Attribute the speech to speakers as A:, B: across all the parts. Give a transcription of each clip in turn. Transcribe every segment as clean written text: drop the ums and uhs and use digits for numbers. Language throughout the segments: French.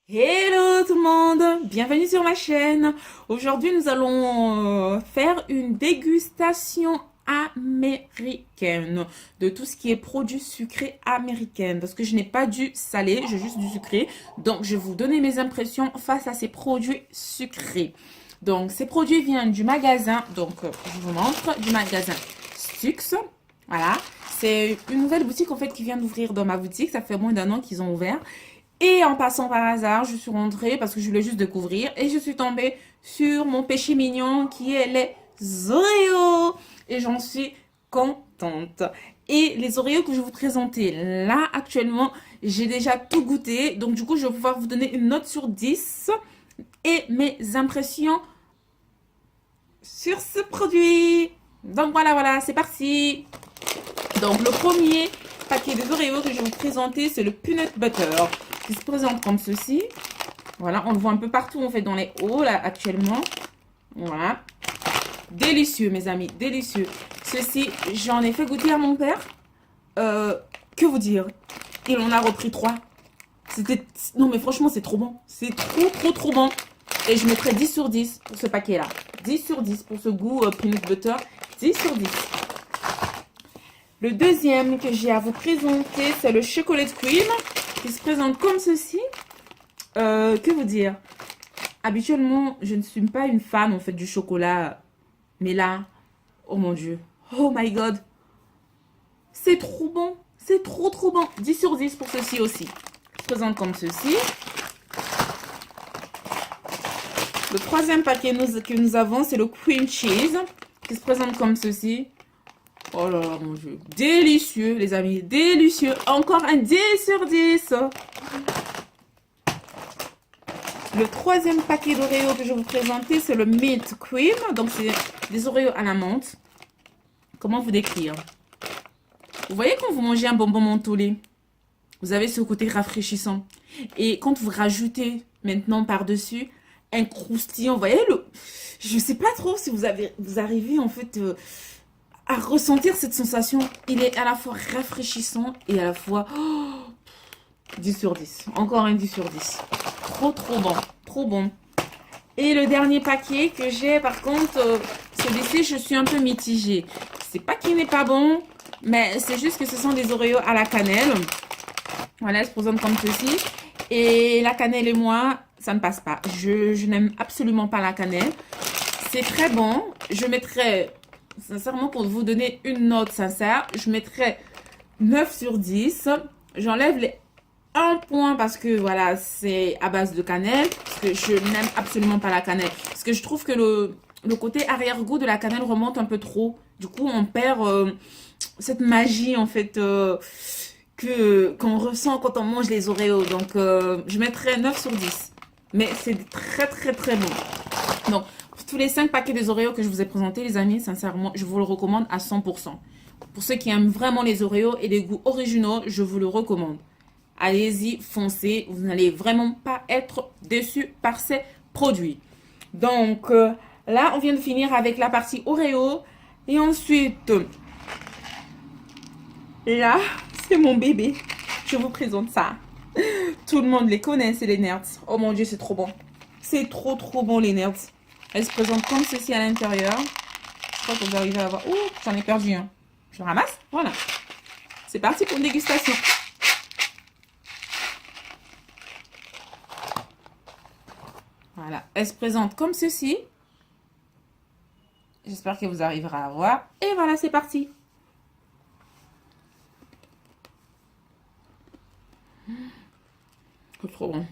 A: Hello tout le monde, bienvenue sur ma chaîne. Aujourd'hui nous allons faire une dégustation américaine de tout ce qui est produits sucrés américains parce que je n'ai pas du salé, j'ai juste du sucré. Donc je vais vous donner mes impressions face à ces produits sucrés. Donc ces produits viennent du magasin, je vous montre, du magasin Stux. Voilà, c'est une nouvelle boutique en fait qui vient d'ouvrir dans ma boutique, ça fait moins d'un an qu'ils ont ouvert. Et en passant par hasard, je suis rentrée parce que je voulais juste découvrir et je suis tombée sur mon péché mignon qui est les Oreos. Et j'en suis contente. Et les Oreos que je vais vous présenter là actuellement, j'ai déjà tout goûté. Donc du coup, je vais pouvoir vous donner une note sur 10 et mes impressions sur ce produit. Donc voilà, c'est parti. Donc le premier paquet de Oreos que je vais vous présenter, c'est le Peanut Butter qui se présente comme ceci. Voilà, on le voit un peu partout en fait dans les hauts là actuellement. Voilà. Délicieux mes amis, délicieux. Ceci, j'en ai fait goûter à mon père. Que vous dire? Il en a repris 3. C'était... Non mais franchement c'est trop bon. C'est trop bon. Et je mettrais 10 sur 10 pour ce paquet là. 10 sur 10 pour ce goût peanut butter. 10 sur 10. Le deuxième que j'ai à vous présenter, c'est le chocolate cream qui se présente comme ceci. Que vous dire? Habituellement, je ne suis pas une fan en fait du chocolat. Mais là, oh mon Dieu. Oh my God. C'est trop bon. C'est trop bon. 10 sur 10 pour ceci aussi. Il se présente comme ceci. Le troisième paquet que nous avons, c'est le cream cheese qui se présente comme ceci. Oh là là, mon Dieu. Délicieux, les amis. Délicieux. Encore un 10 sur 10. Le troisième paquet d'Oreos que je vais vous présenter, c'est le Mint Cream. Donc, c'est des Oreos à la menthe. Comment vous décrire? Vous voyez quand vous mangez un bonbon mentholé, vous avez ce côté rafraîchissant. Et quand vous rajoutez maintenant par-dessus un croustillant, vous voyez le... Je sais pas trop si vous arrivez en fait... à ressentir cette sensation. Il est à la fois rafraîchissant et à la fois 10 sur 10. Encore un 10 sur 10. Trop bon. Trop bon. Et le dernier paquet que j'ai, par contre, celui-ci, je suis un peu mitigée. C'est pas qu'il n'est pas bon, mais c'est juste que ce sont des Oreos à la cannelle. Voilà, elle se présente comme ceci. Et la cannelle et moi, ça ne passe pas. Je n'aime absolument pas la cannelle. C'est très bon. Je mettrais... Sincèrement, pour vous donner une note sincère, je mettrais 9 sur 10. J'enlève les 1 point parce que voilà, c'est à base de cannelle. Parce que je n'aime absolument pas la cannelle. Parce que je trouve que le côté arrière-goût de la cannelle remonte un peu trop. Du coup, on perd cette magie en fait qu'on ressent quand on mange les Oreos. Donc, je mettrais 9 sur 10. Mais c'est très bon. Donc, tous les 5 paquets des Oreos que je vous ai présentés, les amis, sincèrement, je vous le recommande à 100%. Pour ceux qui aiment vraiment les Oreos et les goûts originaux, je vous le recommande. Allez-y, foncez, vous n'allez vraiment pas être déçus par ces produits. Donc, là, on vient de finir avec la partie Oreo. Et ensuite, là, c'est mon bébé. Je vous présente ça. Tout le monde les connaît, c'est les Nerds. Oh mon Dieu, c'est trop bon. C'est trop bon, les Nerds. Elle se présente comme ceci à l'intérieur. Je crois que vous arrivez à voir. Ouh, j'en ai perdu un. Je le ramasse. Voilà. C'est parti pour une dégustation. Voilà. Elle se présente comme ceci. J'espère que vous arriverez à voir. Et voilà, c'est parti. C'est trop bon.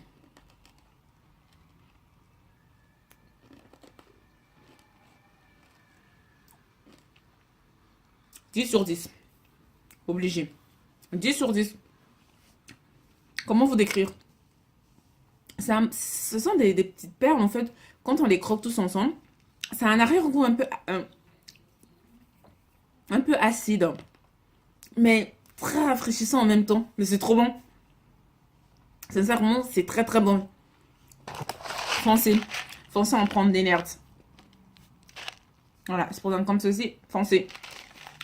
A: Dix sur 10. Obligé. 10 sur 10. Comment vous décrire? Ce sont des petites perles, en fait. Quand on les croque tous ensemble, ça a un arrière-goût un peu acide. Mais très rafraîchissant en même temps. Mais c'est trop bon. Sincèrement, c'est très bon. Foncez. Foncez en prendre des nerds. Voilà, c'est pour comme ceci. Foncez.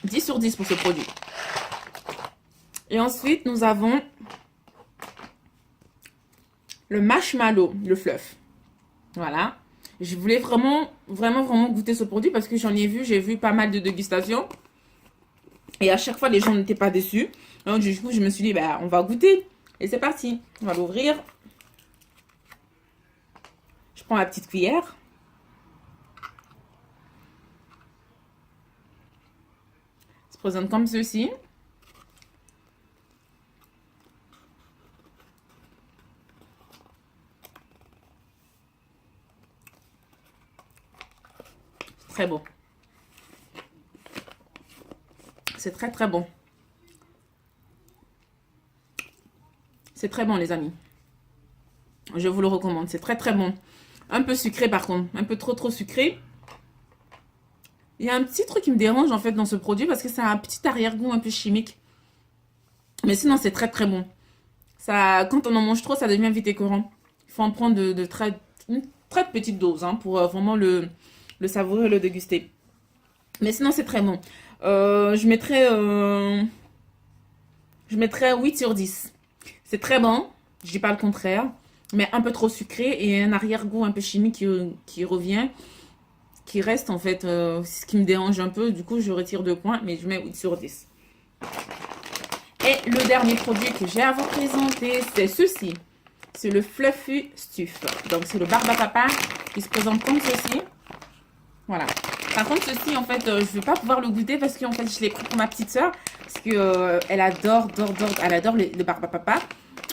A: 10 sur 10 pour ce produit. Et ensuite, nous avons le marshmallow, le fluff. Voilà. Je voulais vraiment goûter ce produit parce que j'ai vu pas mal de dégustations. Et à chaque fois, les gens n'étaient pas déçus. Donc, du coup, je me suis dit, bah, on va goûter. Et c'est parti. On va l'ouvrir. Je prends la petite cuillère. Ça se présente comme ceci. Très bon. C'est très bon. C'est très bon, les amis. Je vous le recommande. C'est très bon. Un peu sucré, par contre. Un peu trop sucré. Il y a un petit truc qui me dérange, en fait, dans ce produit parce que ça a un petit arrière-goût un peu chimique. Mais sinon, c'est très bon. Ça, quand on en mange trop, ça devient vite écœurant. Il faut en prendre une très petite dose hein, pour vraiment le savourer et le déguster. Mais sinon, c'est très bon. Je mettrais 8 sur 10. C'est très bon, je dis pas le contraire, mais un peu trop sucré et un arrière-goût un peu chimique qui revient, qui reste en fait, ce qui me dérange un peu. Du coup, je retire 2 points, mais je mets 8 sur 10. Et le dernier produit que j'ai à vous présenter, c'est ceci. C'est le Fluffy Stuff. Donc, c'est le Barbapapa qui se présente comme ceci. Voilà. Par contre, ceci, en fait, je ne vais pas pouvoir le goûter parce que en fait, je l'ai pris pour ma petite soeur. Parce que elle adore le Barbapapa.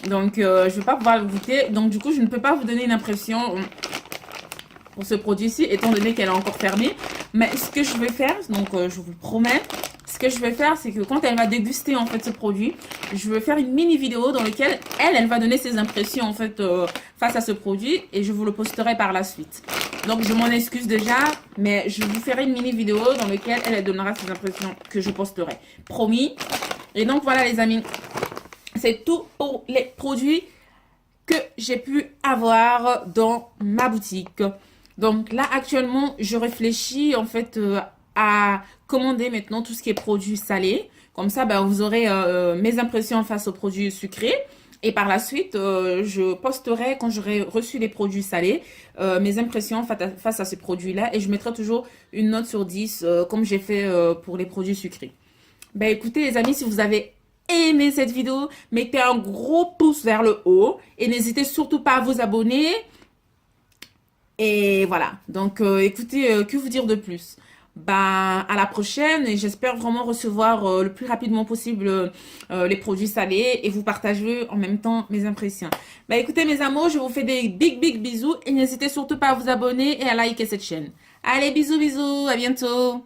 A: Donc, je ne vais pas pouvoir le goûter. Donc, du coup, je ne peux pas vous donner une impression pour ce produit-ci, étant donné qu'elle est encore fermée. Mais ce que je vais faire, donc, je vous le promets, ce que je vais faire, c'est que quand elle va déguster, en fait, ce produit, je vais faire une mini vidéo dans laquelle elle va donner ses impressions, en fait, face à ce produit. Et je vous le posterai par la suite. Donc, je m'en excuse déjà, mais je vous ferai une mini vidéo dans laquelle elle donnera ses impressions que je posterai. Promis. Et donc, voilà les amis. C'est tout pour les produits que j'ai pu avoir dans ma boutique. Donc, là, actuellement, je réfléchis en fait à commander maintenant tout ce qui est produits salés. Comme ça, ben, vous aurez mes impressions face aux produits sucrés. Et par la suite, je posterai, quand j'aurai reçu les produits salés, mes impressions face à ces produits-là. Et je mettrai toujours une note sur 10, comme j'ai fait pour les produits sucrés. Ben écoutez les amis, si vous avez aimé cette vidéo, mettez un gros pouce vers le haut. Et n'hésitez surtout pas à vous abonner. Et voilà. Donc écoutez, que vous dire de plus? Ben, à la prochaine et j'espère vraiment recevoir le plus rapidement possible les produits salés et vous partager en même temps mes impressions. Ben, écoutez mes amours, je vous fais des big bisous et n'hésitez surtout pas à vous abonner et à liker cette chaîne. Allez, bisous, à bientôt.